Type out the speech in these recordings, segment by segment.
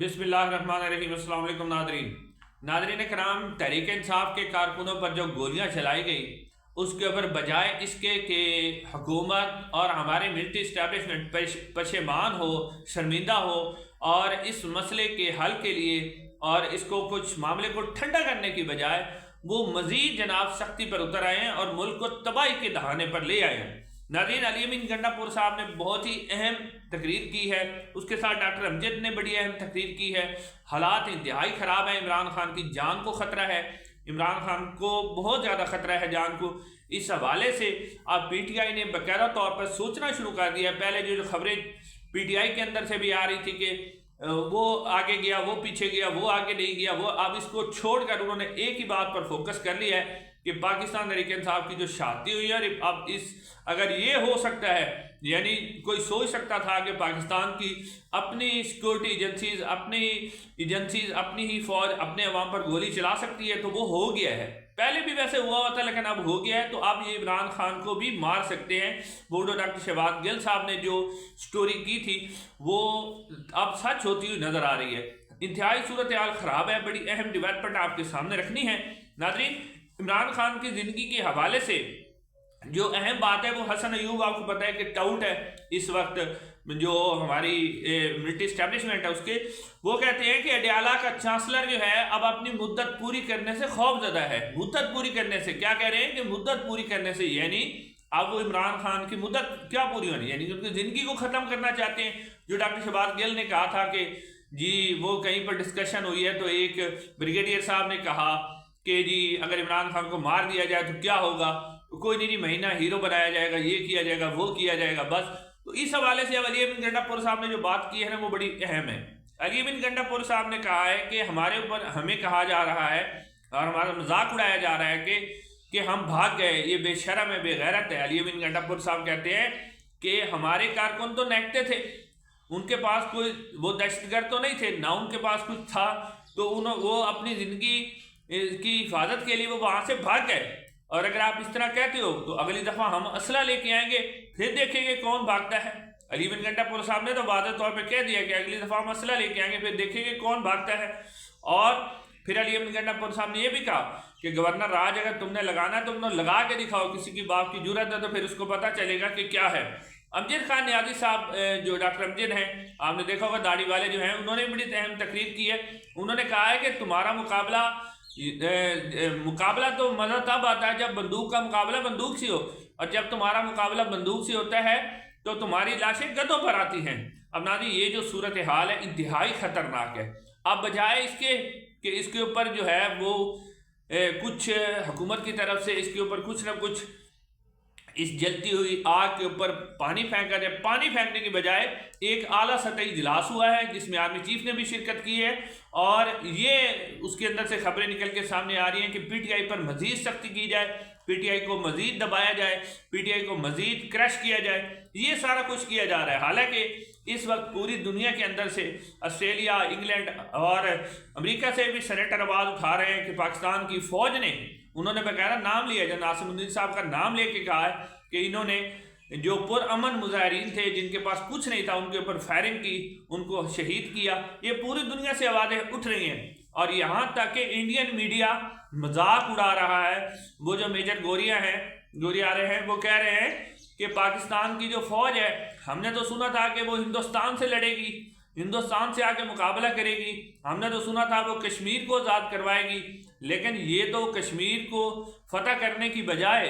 बिस्मिल्लाहिर्रहमानिर्रहीम। अस्सलाम वालेकुम नादरीन करام, तहरीक इंसाफ के कारकुनों पर जो गोलियां चलाई गई उसके ऊपर बजाय इसके कि हुकूमत और हमारे मिलिट्री इस्टेब्लिशमेंट पशेमान हो, शर्मिंदा हो और इस मसले के हल के लिए और इसको कुछ मामले को ठंडा करने की बजाय वो मज़ीद जनाब सख्ती पर उतर आए हैं और मुल्क को तबाही के दहाने पर ले आए हैं। नाज़रीन, अली अमीन गंडापुर साहब ने बहुत ही अहम तकरीर की है, उसके साथ डॉक्टर अमजद ने बड़ी अहम तकरीर की है। हालात इंतहाई ख़राब है, इमरान खान की जान को ख़तरा है, इमरान खान को बहुत ज़्यादा ख़तरा है जान को। इस हवाले से अब PTI ने बाकायदा तौर पर सोचना शुरू कर दिया है। पहले जो खबरें PTI के अंदर से भी आ रही थी कि वो आगे गया, वो पीछे गया, वो आगे नहीं गया, वो अब इसको छोड़कर उन्होंने एक ही बात पर फोकस कर लिया है कि पाकिस्तान तहरीक इंसाफ की जो शादी हुई है, अब इस अगर ये हो सकता है, यानी कोई सोच सकता था कि पाकिस्तान की अपनी सिक्योरिटी एजेंसीज अपनी ही फौज अपने अवाम पर गोली चला सकती है, तो वो हो गया है। पहले भी वैसे हुआ था लेकिन अब हो गया है, तो अब ये इमरान खान को भी मार सकते हैं। वो जो डॉक्टर शहबाज गिल साहब ने जो स्टोरी की थी वो अब सच होती हुई नजर आ रही है। इंतहाई सूरत हाल ख़राब है। बड़ी अहम डेवलपमेंट आपके सामने रखनी है नाज़रीन। इमरान खान की ज़िंदगी के हवाले से जो अहम बात है वो हसन अयूब, आपको पता है कि टाउट है इस वक्त जो हमारी मिलिट्री इस्टेब्लिशमेंट है उसके, वो कहते हैं कि अडयाला का चांसलर जो है अब अपनी मुद्दत पूरी करने से खौफजदा है। मुद्दत पूरी करने से क्या कह रहे हैं कि मुद्दत पूरी करने से यानी अब वो इमरान खान की मुद्दत क्या पूरी होनी, यानी उनकी ज़िंदगी को ख़त्म करना चाहते हैं। जो डॉक्टर शहबाज गिल ने कहा था कि जी वो कहीं पर डिस्कशन हुई है तो एक ब्रिगेडियर साहब ने कहा कि जी अगर इमरान खान को मार दिया जाए तो क्या होगा, कोई नहीं महीना हीरो बनाया जाएगा, ये किया जाएगा, वो किया जाएगा, बस। तो इस हवाले से अब अली अमीन गंडापुर साहब ने जो बात की है ना वो बड़ी अहम है। अली अमीन गंडापुर साहब ने कहा है कि हमारे ऊपर हमें कहा जा रहा है और हमारा मजाक उड़ाया जा रहा है कि हम भाग गए, ये बेशरम है, बेगैरत है। अली अमीन गंडापुर साहब कहते हैं कि हमारे कारकुन तो नेकते थे, उनके पास कोई वो दहशतगर्द तो नहीं थे, ना उनके पास कुछ था, तो वो अपनी ज़िंदगी की हिफाजत के लिए वो वहाँ से भाग गए। और अगर आप इस तरह कहते हो तो अगली दफ़ा हम असला लेके आएंगे, फिर देखेंगे कौन भागता है। अली अमीन गंडापुर साहब ने तो वाज़ेह तौर पे कह दिया कि अगली दफ़ा हम असला लेके आएंगे, फिर देखेंगे कौन भागता है। और फिर अली अमीन गंडापुर साहब ने यह भी कहा कि गवर्नर राज अगर तुमने लगाना है तुम लगा के दिखाओ, किसी की बाप की जरूरत है तो फिर उसको पता चलेगा कि क्या है। अमजद खान नियाज़ी साहब, जो डॉक्टर अमजद हैं, आपने देखा होगा दाढ़ी वाले जो हैं, उन्होंने बड़ी अहम तकरीर की है। उन्होंने कहा है कि तुम्हारा मुकाबला तो मज़ा तब आता है जब बंदूक का मुकाबला बंदूक से हो, और जब तुम्हारा मुकाबला बंदूक से होता है तो तुम्हारी लाशें गदों पर आती हैं। अब नाज़रीन, ये जो सूरत हाल है इंतहाई ख़तरनाक है। अब बजाय इसके कि इसके ऊपर जो है वो कुछ हुकूमत की तरफ से इसके ऊपर कुछ ना कुछ इस जलती हुई आग के ऊपर पानी फेंका जाए, पानी फेंकने की बजाय एक आला सतही इजलास हुआ है जिसमें आर्मी चीफ ने भी शिरकत की है, और ये उसके अंदर से खबरें निकल के सामने आ रही हैं कि PTI पर मजीद सख्ती की जाए, PTI को मजीद दबाया जाए, PTI को मजीद क्रश किया जाए। ये सारा कुछ किया जा रहा है। हालांकि इस वक्त पूरी दुनिया के अंदर से ऑस्ट्रेलिया, इंग्लैंड और अमेरिका से भी सेनेटर आवाज़ उठा रहे हैं कि पाकिस्तान की फ़ौज ने, उन्होंने बकायदा नाम लिया, जब नासिमुद्दीन साहब का नाम लेके कहा है कि इन्होंने जो पुरअमन मुजाहिरीन थे जिनके पास कुछ नहीं था उनके ऊपर फायरिंग की, उनको शहीद किया। ये पूरी दुनिया से आवाज़ें उठ रही हैं और यहाँ तक कि इंडियन मीडिया मजाक उड़ा रहा है। वो जो मेजर गोरिया रहे हैं वो कह रहे हैं कि पाकिस्तान की जो फ़ौज है, हमने तो सुना था कि वो हिंदुस्तान से लड़ेगी, हिंदुस्तान से आके मुकाबला करेगी, हमने तो सुना था वो कश्मीर को आज़ाद करवाएगी, लेकिन ये तो कश्मीर को फतह करने की बजाय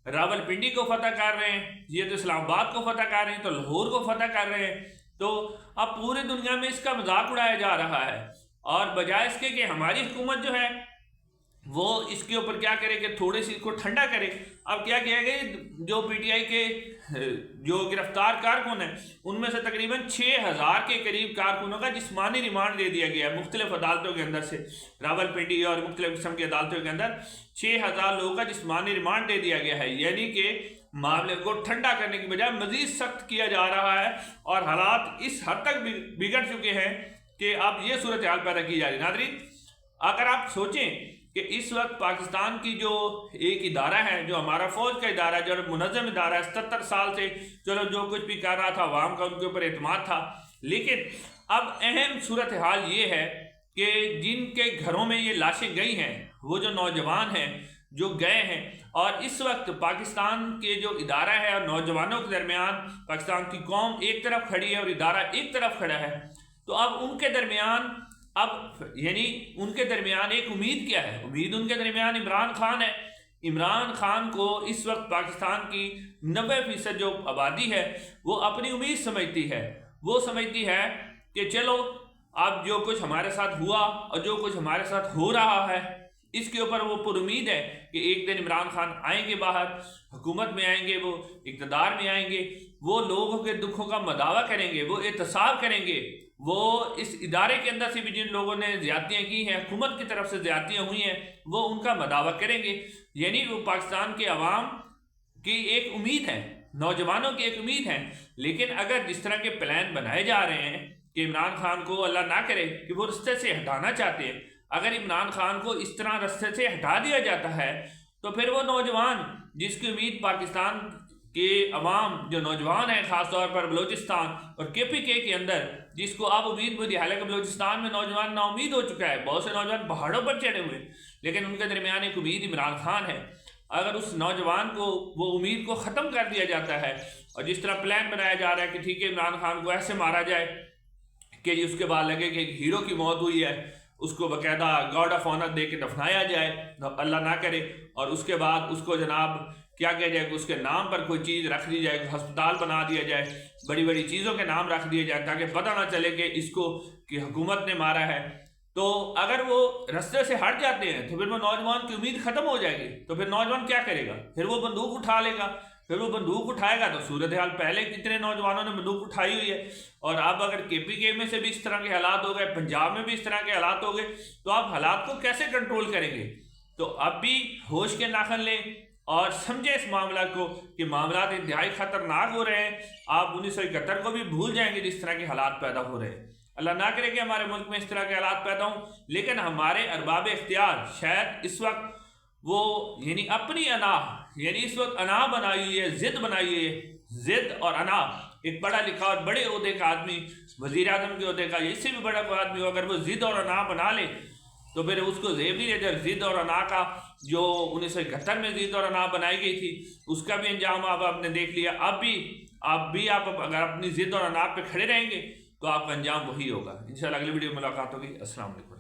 रावलपिंडी को फतह कर रहे हैं, ये तो इस्लामाबाद को फतह कर रहे हैं, तो लाहौर को फतह कर रहे हैं। तो अब पूरी दुनिया में इसका मजाक उड़ाया जा रहा है, और बजाय इसके कि हमारी हुकूमत जो है वो इसके ऊपर क्या करे कि थोड़ी सी इसको ठंडा करे। अब क्या किया गया, जो PTI के जो गिरफ्तार कारकुन हैं उनमें से तकरीबन 6000 के करीब कारकुनों का जिस्मानी रिमांड दे दिया गया है मुख्तलिफ अदालतों के अंदर से। रावलपिंडी और मुख्तलिफ किस्म की अदालतों के अंदर 6000 लोगों का जिस्मानी रिमांड दे दिया गया है, यानी कि मामले को ठंडा करने की बजाय मजीद सख्त किया जा रहा है। और हालात इस हद तक बिगड़ चुके हैं कि अब ये सूरत हाल पैदा की जा रही है। नाज़रीन, अगर आप सोचें कि इस वक्त पाकिस्तान की जो एक इदारा है, जो हमारा फ़ौज का इदारा है, जो मुनज़्ज़म इदारा है, 77 साल से चलो जो कुछ भी कर रहा था अवाम का उनके ऊपर एतमाद था, लेकिन اب اہم صورتحال یہ ہے کہ جن کے گھروں میں یہ لاشیں گئی ہیں وہ جو نوجوان ہیں جو گئے ہیں، اور اس وقت پاکستان کے جو ادارہ ہے اور نوجوانوں کے درمیان پاکستان کی قوم ایک طرف کھڑی ہے اور ادارہ ایک طرف کھڑا ہے، تو اب ان کے درمیان ایک امید کیا ہے؟ امید ان کے درمیان عمران خان ہے۔ عمران خان کو اس وقت پاکستان کی 90% جو آبادی ہے وہ اپنی امید سمجھتی ہے، وہ سمجھتی ہے کہ چلو اب جو کچھ ہمارے ساتھ ہوا اور جو کچھ ہمارے ساتھ ہو رہا ہے اس کے اوپر وہ پر امید ہے کہ ایک دن عمران خان آئیں گے، باہر حکومت میں آئیں گے، وہ اقتدار میں آئیں گے، وہ لوگوں کے دکھوں کا مداوع کریں گے، وہ احتساب کریں گے، وہ اس ادارے کے اندر سے بھی جن لوگوں نے زیادتیاں کی ہیں، حکومت کی طرف سے زیادتیاں ہوئی ہیں، وہ ان کا مداوع کریں گے۔ یعنی وہ پاکستان کے عوام کی ایک امید ہے، نوجوانوں کی ایک امید ہے۔ لیکن اگر جس طرح کے پلان بنائے جا رہے ہیں کہ عمران خان کو اللہ نہ کرے کہ وہ رستے سے ہٹانا چاہتے ہیں، اگر عمران خان کو اس طرح رستے سے ہٹا دیا جاتا ہے تو پھر وہ نوجوان جس کی امید پاکستان کے عوام جو نوجوان ہیں، خاص طور پر بلوچستان اور KPK کے اندر، جس کو آپ امید بھی دی، حالانکہ بلوچستان میں نوجوان نا امید ہو چکا ہے، بہت سے نوجوان پہاڑوں پر چڑھے ہوئے، لیکن ان کے درمیان ایک امید عمران خان ہے۔ اگر اس نوجوان کو وہ امید کو ختم کر دیا جاتا ہے اور جس طرح پلان بنایا جا رہا ہے کہ ٹھیک ہے عمران خان کو ایسے مارا جائے کہ اس کے بعد لگے کہ ایک ہیرو کی موت ہوئی ہے، اس کو باقاعدہ گارڈ آف آنر دے کے دفنایا جائے، اللہ نہ کرے، اور اس کے بعد اس کو جناب کیا کیا جائے کہ اس کے نام پر کوئی چیز رکھ دی جائے، ہسپتال بنا دیا جائے، بڑی بڑی چیزوں کے نام رکھ دیے جائے تاکہ پتہ نہ چلے کہ اس کو کہ حکومت نے مارا ہے۔ تو اگر وہ رستے سے ہٹ جاتے ہیں تو پھر وہ نوجوان کی امید ختم ہو جائے گی، تو پھر نوجوان کیا کرے گا؟ پھر وہ بندوق اٹھا لے گا، پھر وہ بندوق اٹھائے گا تو صورتحال پہلے کتنے نوجوانوں نے بندوق اٹھائی ہوئی ہے، اور اب اگر KPK میں سے بھی اس طرح کے حالات ہو گئے، پنجاب میں بھی اس طرح کے حالات ہو گئے، تو آپ حالات کو کیسے کنٹرول کریں گے؟ تو اب بھی ہوش کے ناخن لیں اور سمجھیں اس معاملہ کو کہ معاملات انتہائی خطرناک ہو رہے ہیں۔ آپ 1971 کو بھی بھول جائیں گے جس طرح کے حالات پیدا ہو رہے ہیں۔ اللہ نہ کرے کہ ہمارے ملک میں اس طرح کے حالات پیدا ہوں، لیکن ہمارے ارباب اختیار شاید اس وقت وہ اپنی انا، اس وقت انا بنائی ہوئی ہے، ضد بنائی ہوئی ہے، ضد اور انا۔ ایک پڑھا لکھا اور بڑے عہدے کا آدمی، وزیر اعظم کے عہدے کا، اس سے بھی بڑا کوئی آدمی ہو، اگر وہ ضد اور انا بنا لے تو پھر اس کو زیب نہیں رہتا۔ ضد اور انا کا جو 1971 میں ضد اور انا بنائی گئی تھی اس کا بھی انجام آپ نے دیکھ لیا۔ اب بھی آپ اگر اپنی ضد اور انا پہ کھڑے رہیں گے تو آپ کا انجام وہی ہوگا۔ انشاءاللہ اگلی ویڈیو میں ملاقات ہوگی۔ السلام علیکم۔